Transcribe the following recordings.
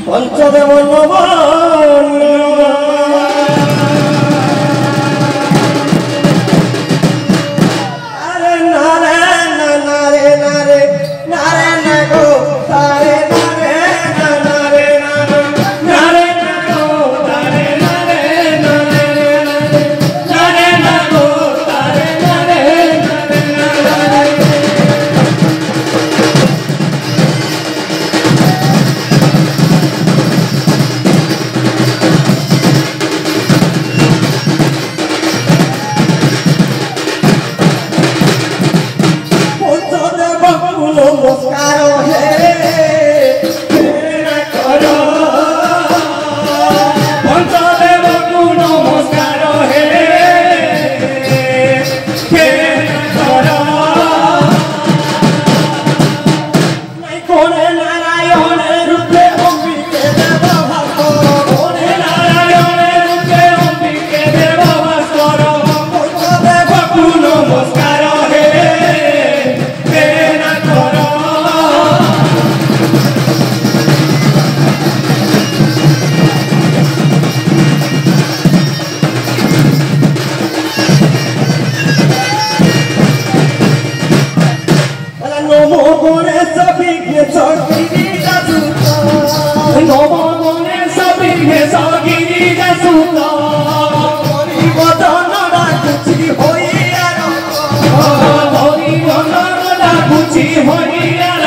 পঞ্চদেব আরে নারে নারে নারে নারে না গো তারে নারে নারে নারে না গো তারে নারে নারে নারে না গো তারে নারে নারে নমস্কার হে করো পঞ্চদেবকু নমস্কার হে করো নাই কোনে নারায়ণে রূপে অম্বিকে দেব ভাস্কর কোনে নারায়ণে রূপে অম্বিকে দেব ভাস্কর পঞ্চদেবকু নমস্কার হে নমো গণেশ বিঘ্নেশ গিরিজাসুত নমো গণেশ বিঘ্নেশ গিরিজাসুত হরি বদন ডাকুছি হইয়ার হরি বদন ডাকুছি হইয়ার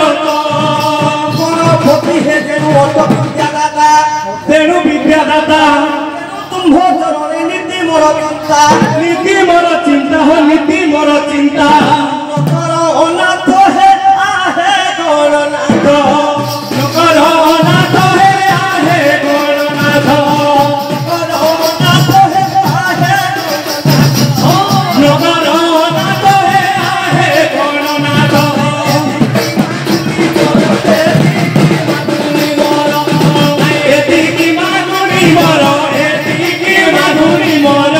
গণপতি হে যেন বিদ্যাদাতা তেণু বিদ্যাদাতা তুম্ভ চরণে নীতি মোর চিন্তা নীতি মোর চিন্তা নীতি মোর চিন্তা অনাথ হে আহে গণনাথ নকর অনাথ হে আহে গণনাথ অনাথ হে আহে নকর অনাথ হে আহে গণনাথ এতিকি মানুনি মর এতিকি মানুনি মর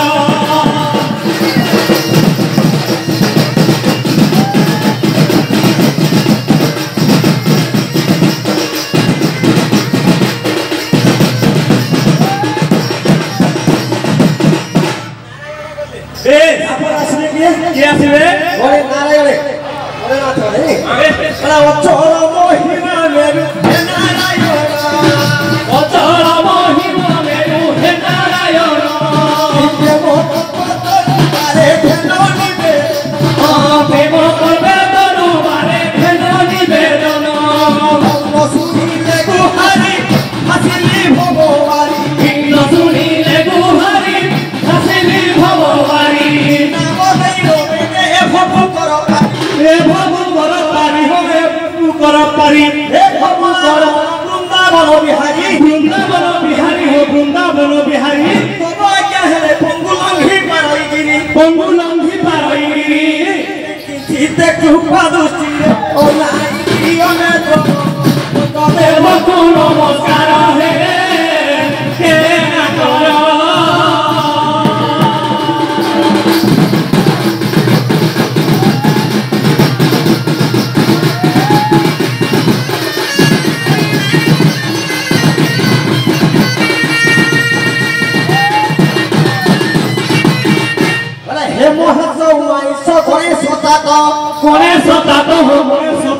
কে আসবে ওরে নারায়ণে ওরে নাথ রে আরে অচল মহিমা মেরু হে নারায়ণ অচল মহিমা মেরু হে নারায়ণ প্রেম আরে ধেন নিবে প্রেম করবে তনুবারে ধেন নিবেদন শুনিলে গুহারি হাসিলি ভববারি শুনিলে গুহারি হাসিলি ভববারি বৃন্দাবন বিহারী বৃন্দাবন বিহারী হো বৃন্দাবন বিহারী পঙ্গু লঙ্ঘি পারইগিরি চিতে কৃপা দৃষ্টি দেবকু নমস্কার হে না কর গণেশ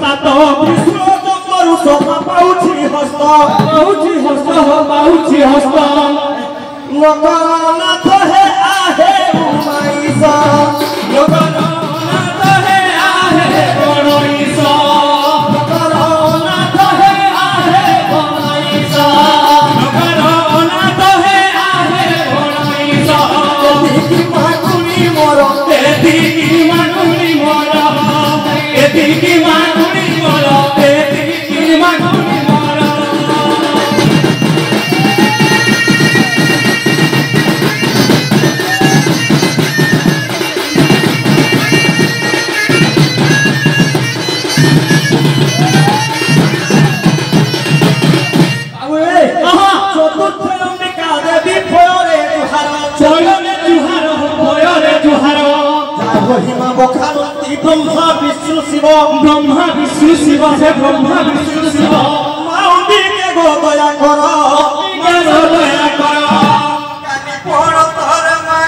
তাত কৃষ্ণ চক্রু সভা পাউছি হস্ত পাউছি হস্ত নগরনাথ হে আহে উমাইশ নগরনাথ হে আহে গণেশ নগরনাথ হে আহে গণেশ নগরনাথ হে আহে গণেশ এতিকি মানুনি মোর এতিকি মানুনি মোর এতিকি মানুনি মোর এতিকি মানুনি মোর चतुर्थ अंबिका देवी भयरे जुहार महिमा बखानती ब्रह्मा विष्णु शिव से ब्रह्मा विष्णु शिव माँ अंबिके गो दया करो कानी पड़ तोरे माँ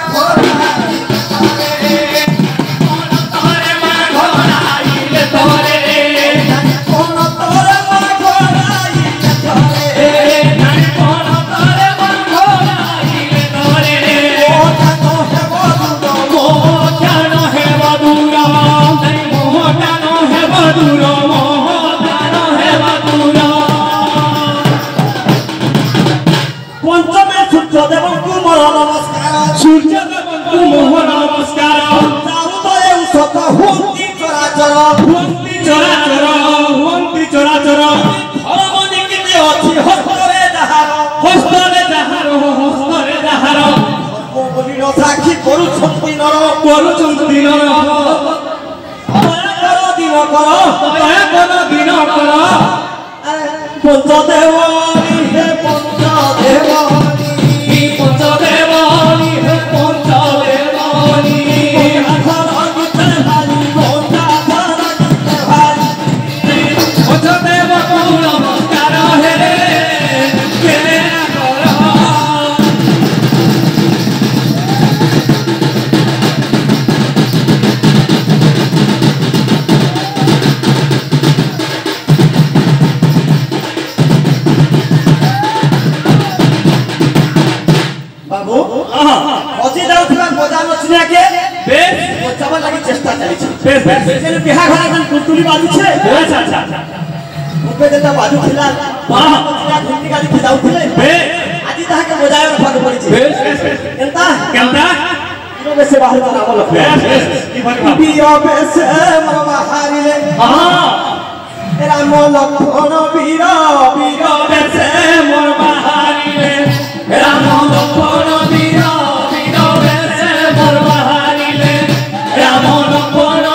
साक्षी करुछंती नर दया करो दिन करो पंचदेवानी हे पंचदेवानी बिहा घर कन कुतुली बाजू छे अच्छा अच्छा ऊपर देता बाजू खिला वाह घंटी गाड़ी खिलाउ थिले बे आदि ताहा के बजाय रखा पड़ी छे केनता इनो में से बाहर नाम लख की भरवा बियो में से मरवा हारिले हां राम लखन वीर में से मरवा हारिले राम लखन वीर में से मरवा हारिले राम लखन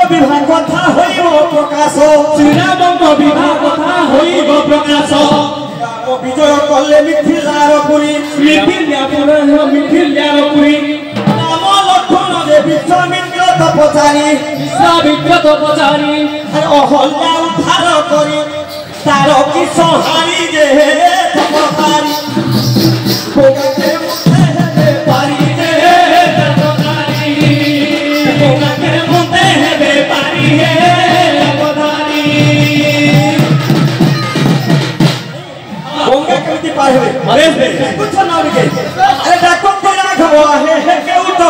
विवाह कथा होइबो प्रकाश श्रीरामक विवाह कथा होइबो प्रकाश राम विजय कले मिथिलारपुरी राम लक्ष्मण जे विश्वामित्र तपचारी अहल्या उद्धार करी तार की सहारी जे तपचारी भोगते मुते हेबे पारी जे तपचारी भोगते मुते हेबे पारी हे तपचारी गंगा केउती पार होय अरे कुछ ना के अरे डाको को राघव हे केउतो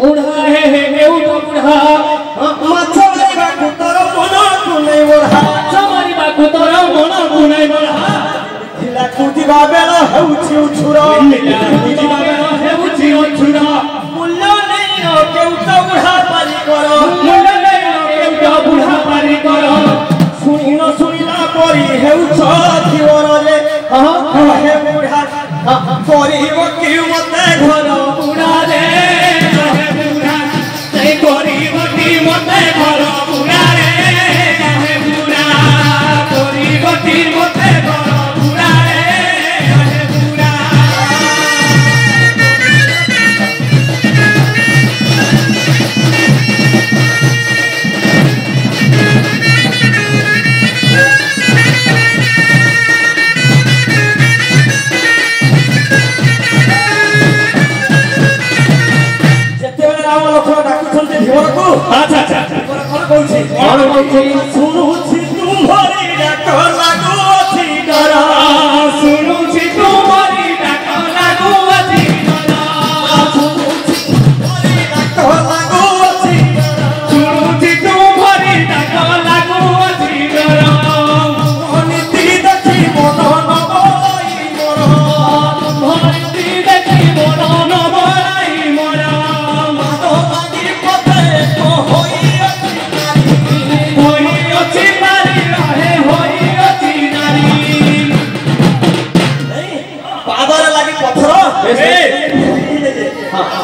उड़ा हे केउतो उड़ा माछ मारिबा कुतर मन कुनै बढा मारिबा कुतर मन कुनै बढा थिला कुदिबा बेला हेउछि उछुरा कुदिबा बेला हेउछि उछुरा मूल्य नै केउतो उड़ा पारी कर मूल्य नै केउतो उड़ा पारी कर सुनिला परी हेउछ जीवन रे हे बुढ़ा करिब कि मते घर बुढ़ा रे हे बुढ़ा से करिब कि मते घर बुढ़ा रे हे बुढ़ा करिब कि मते घर बुढ़ा रे हे बुढ़ा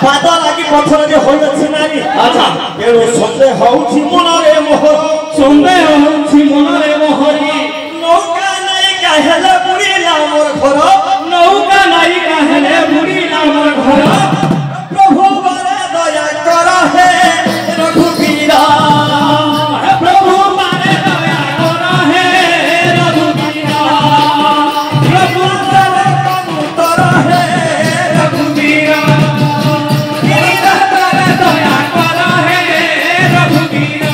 ପାଦ ଲାଗି ପଥରରେ ହୋଇଅଛି ନାରୀ। ଆଚ୍ଛା ତେଣୁ ସନ୍ଦେହ ହଉଛି ମନରେ ମୋହର। ସନ୍ଦେହ ହଉଛି ମନରେ ମୋହରି। ନୌକା ନାଇଁ କାହେଲେ ବୁଡ଼ିଲା ମୋର ଘର। ନୌକା ନାଇଁ କାହେଲେ ବୁଡ଼ିଲା ମୋର ଘର। ପ୍ରଭୁ ବାରେ ଦୟା କର ହେ ରଘୁବୀର। ପ୍ରଭୁ ବାରେ ଦୟା କର ହେ ରଘୁବୀର। ପ୍ରଭୁ ବାରେ କମୁତର ହେ ରଘୁବୀର। ଦୟା କର ହେ ରଘୁବୀର।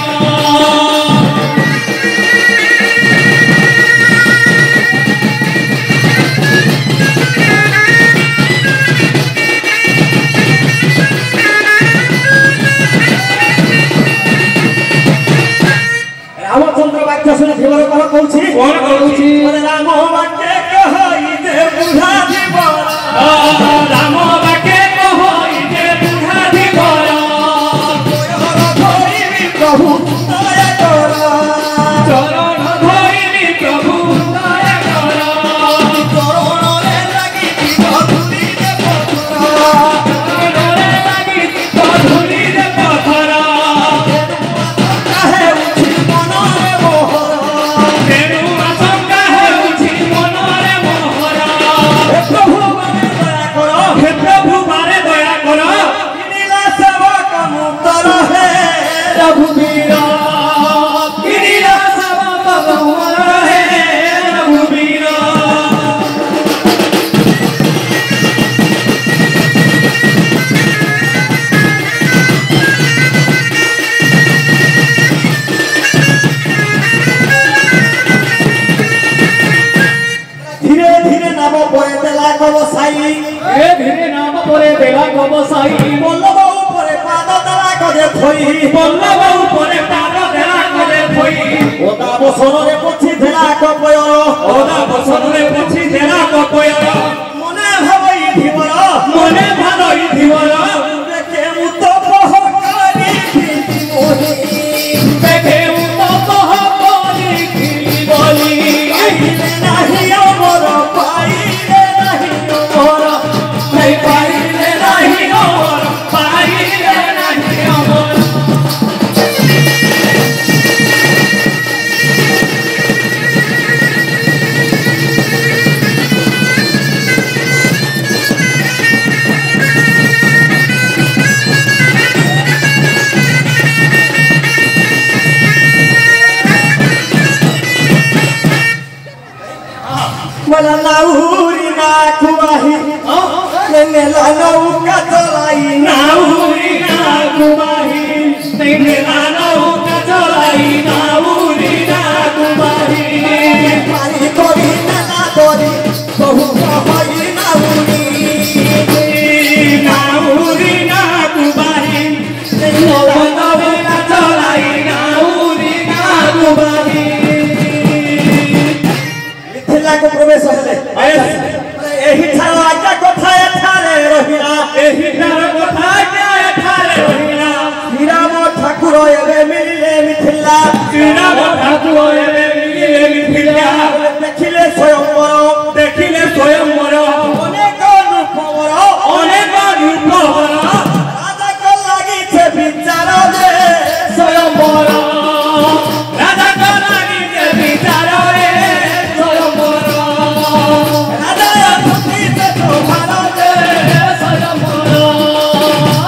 रामचंद्र वाक्य सुनी धीवर कह कहूछि कोन कहूछि राम वाक्य कहई दे बुढ़ा धीवर। राम वाक्य कहई दे बुढ़ा धीवर। चरण धोइबी प्रभु दया कर। चरण धोइबी प्रभु दया कर। चरण रे लागि धूली दे पत्थर। चरण रे लागि धूली दे पत्थर। काहे उछि मनरे मोहर। तेनु आशंका हेउछि मनरे मोहर। हे प्रभु बारे दया कर। हे प्रभु बारे दया कर। किनिला सेवक मुक्तर हे रघुबीर। किनिला सेवक मुक्तर हे रघुबीर। धीरे धीरे नाम परे देला गबसाई। धीरे धीरे नाम परे देला गबसाई। बल्लभ उपरे पाद देला कदे थई। बल्लभ उपरे पाद देला कदे थई। ओदा बसनरे पछि देला कपयर। ओदा बसनरे पछि देला कपयर। मने भावई धीवर। मने भावई धीवर। देखे मुत बहकारी खिली मोहि। देखे मुत बहकारी खिली बोली। आइले नाही अमर पाइले नाही अमर। नहीं पाइले नाही अमर। पाइले नाही अमर। मला नाउरी ना कुवाही नेला नौका चलाई। नाउरी ना कुवाही नेला नौका चलाई। नाउरी ना कुवाही पारी करी नेला तोरी बहु कहई नाउरी। नाउरी ना कुवाही नेला नौका चलाई। नाउरी ना कुवाही मिथिला को प्रवेश हेले। एही ठार आज्ञा कथा एठारे रहिला। एही ठार कथा आज्ञा एठारे रहिला। श्रीराम ठाकुर एबे मिलिले मिथिला। श्रीराम ठाकुर एबे मिलिले मिथिला। देखिले स्वयंवर। देखिले स्वयंवर। अनेक रूपवर। अनेक रूपवर। राजा को लागि छे विचार रे स्वयंवर। राजा को लागि छे विचार रे स्वयंवर। राजा खुशी से तो भारत रे स्वयंवर।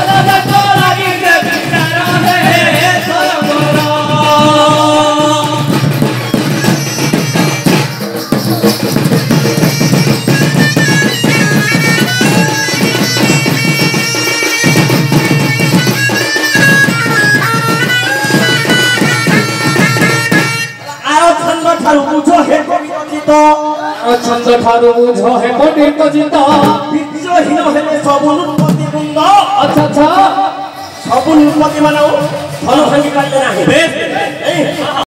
राजा को लागि छे विचार रे स्वयंवर। छंद ठारू बुझ हे पंडित जित। विद्यहीन हेले सबु उत्पत्ति बुंद। अच्छा अच्छा सबु उत्पत्ति मानो धन भांगी पाइले नाही।